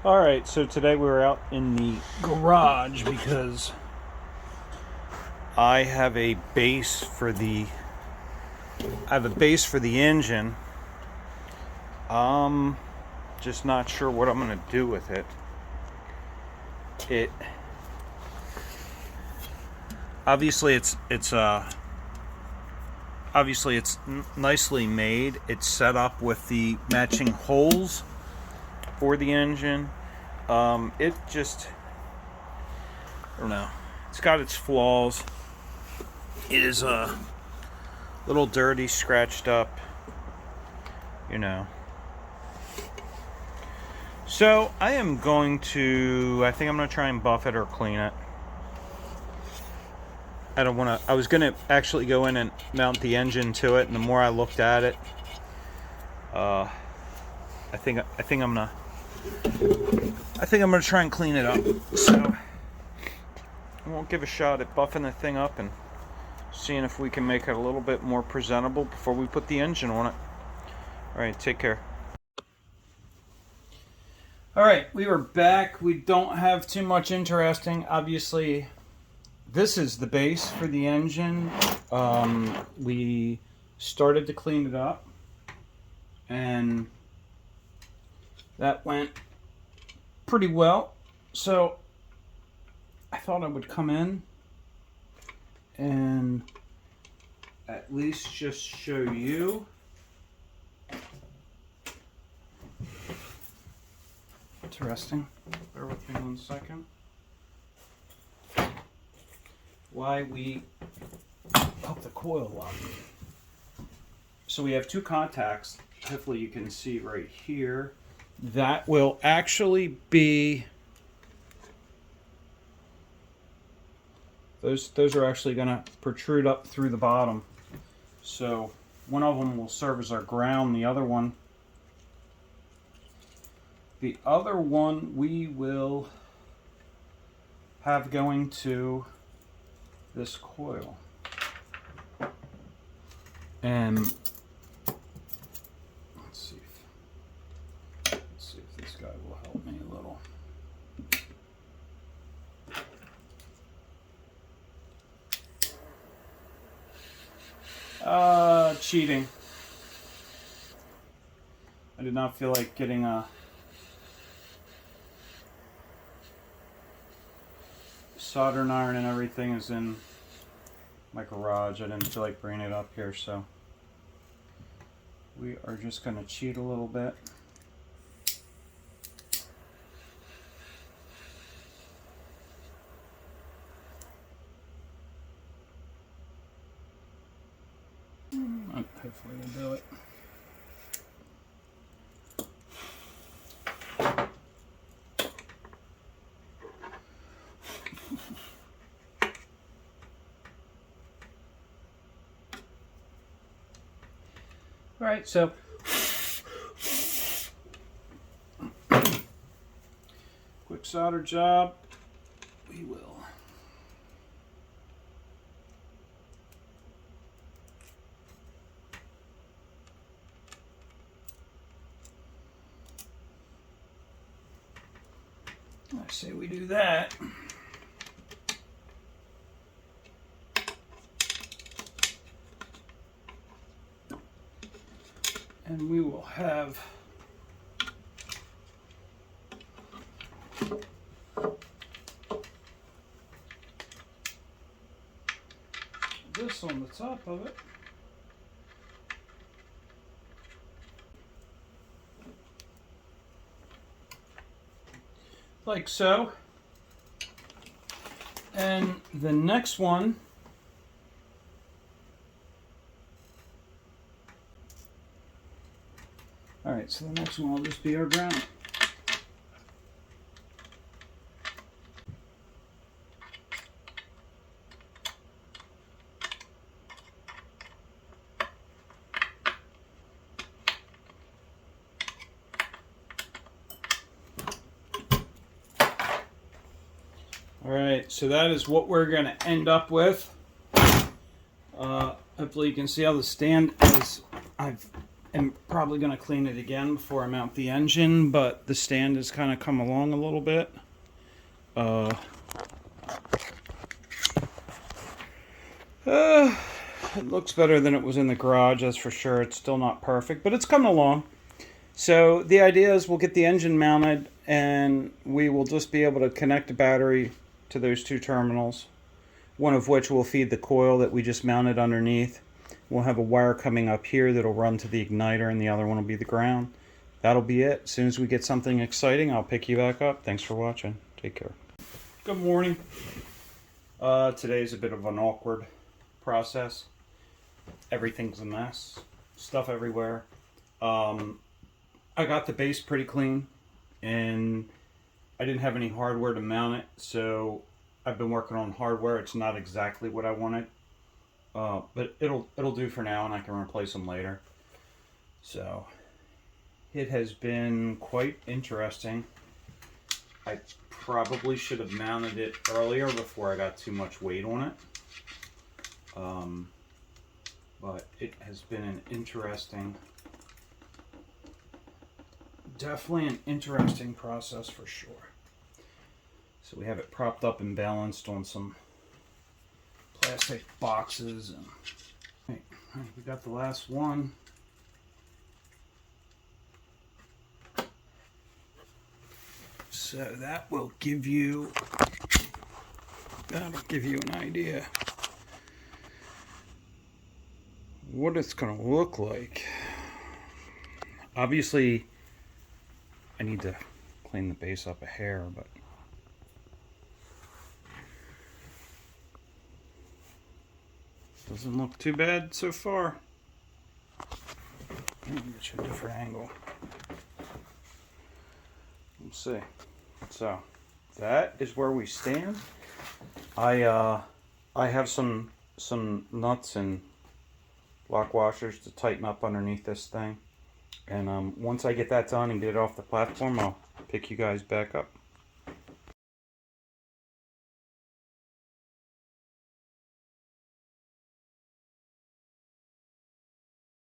Alright, so today we're out in the garage because I have a base for the engine. Just not sure what I'm gonna do with it. Obviously it's nicely made. It's set up with the matching holes for the engine. It just, I don't know, it's got its flaws. It is a little dirty, scratched up, you know. So I think I'm gonna try and buff it or clean it. I was gonna actually go in and mount the engine to it, and the more I looked at it, I think I'm gonna try and clean it up. So I won't give a shot at buffing the thing up and seeing if we can make it a little bit more presentable before we put the engine on it. Alright, take care. Alright, we are back. We don't have too much interesting. Obviously, this is the base for the engine. We started to clean it up, and that went pretty well. So I thought I would come in and at least just show you interesting. Bear with me 1 second. Why we hook the coil up. So we have two contacts. Hopefully you can see right here. That will actually be, those are actually going to protrude up through the bottom. So one of them will serve as our ground. The other one we will have going to this coil. And let's see if this guy will help me a little. Cheating. I did not feel like getting a soldering iron, and everything is in my garage. I didn't feel like bringing it up here, so we are just going to cheat a little bit. Hopefully we'll do it. All right, so quick solder job. We will. I say we do that. And we will have this on the top of it. Like so. And the next one Alright, so the next one will just be our ground. Alright, so that is what we're going to end up with. Hopefully you can see how the stand is. I've am probably going to clean it again before I mount the engine, but the stand has kind of come along a little bit. It looks better than it was in the garage, that's for sure. It's still not perfect, but it's coming along. So the idea is we'll get the engine mounted, and we will just be able to connect the battery to those two terminals, one of which will feed the coil that we just mounted underneath. We'll have a wire coming up here that'll run to the igniter, and the other one will be the ground. That'll be it. As soon as we get something exciting, I'll pick you back up. Thanks for watching. Take care. Good morning. Today's a bit of an awkward process. Everything's a mess. Stuff everywhere. I got the base pretty clean, and I didn't have any hardware to mount it, so I've been working on hardware. It's not exactly what I wanted, but it'll do for now, and I can replace them later. So it has been quite interesting. I probably should have mounted it earlier before I got too much weight on it. But it has been an interesting, definitely an interesting process for sure. So we have it propped up and balanced on some plastic boxes, and we got the last one. So that will give you, that'll give you an idea what it's going to look like. Obviously, I need to clean the base up a hair, but doesn't look too bad so far. Let me get you a different angle. Let's see. So that is where we stand. I have some nuts and lock washers to tighten up underneath this thing, and once I get that done and get it off the platform, I'll pick you guys back up.